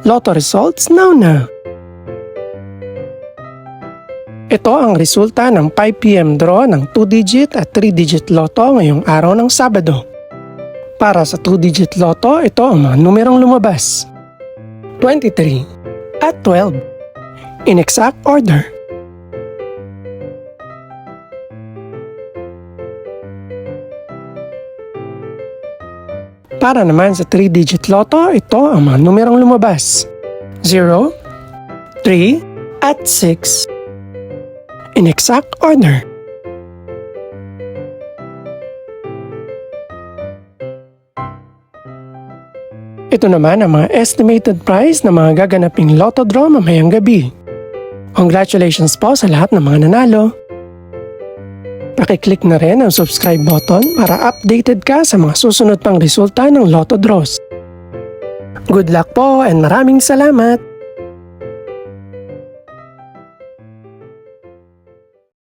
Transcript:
Lotto results now. Ito ang resulta ng 5 PM draw ng 2-digit at 3-digit lotto ngayong araw ng Sabado. Para sa 2-digit lotto, ito ang mga numerong lumabas: 23 at 12 in exact order. Para naman sa 3-digit lotto, ito ang mga numerong lumabas: 0, 3 at 6 in exact order. Ito naman ang mga estimated price ng mga gaganaping lotto draw mamayang gabi. Congratulations po sa lahat ng mga nanalo. Pakiclick na rin ang subscribe button para updated ka sa mga susunod pang resulta ng lotto draws. Good luck po and maraming salamat!